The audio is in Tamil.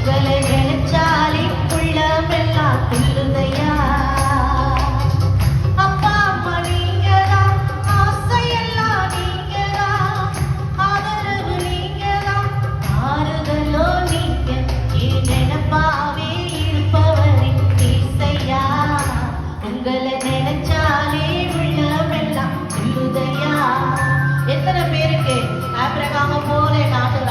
உங்களை நினைச்சாலே உள்ளமெல்லாம் துள்ளுதையா. அப்பா அம்மா நீங்கதான், ஆசையெல்லாம் நீங்கதான், ஆதரவு நீங்கதான், ஆறுதலோ நீங்க, என் நினைப்பாவே இருப்பவரே இசையா. உங்களை நினைச்சாலே உள்ளமெல்லாம் துள்ளுதையா. எத்தனை பேருக்கு ஆபிரகாமை போல நாங்கள்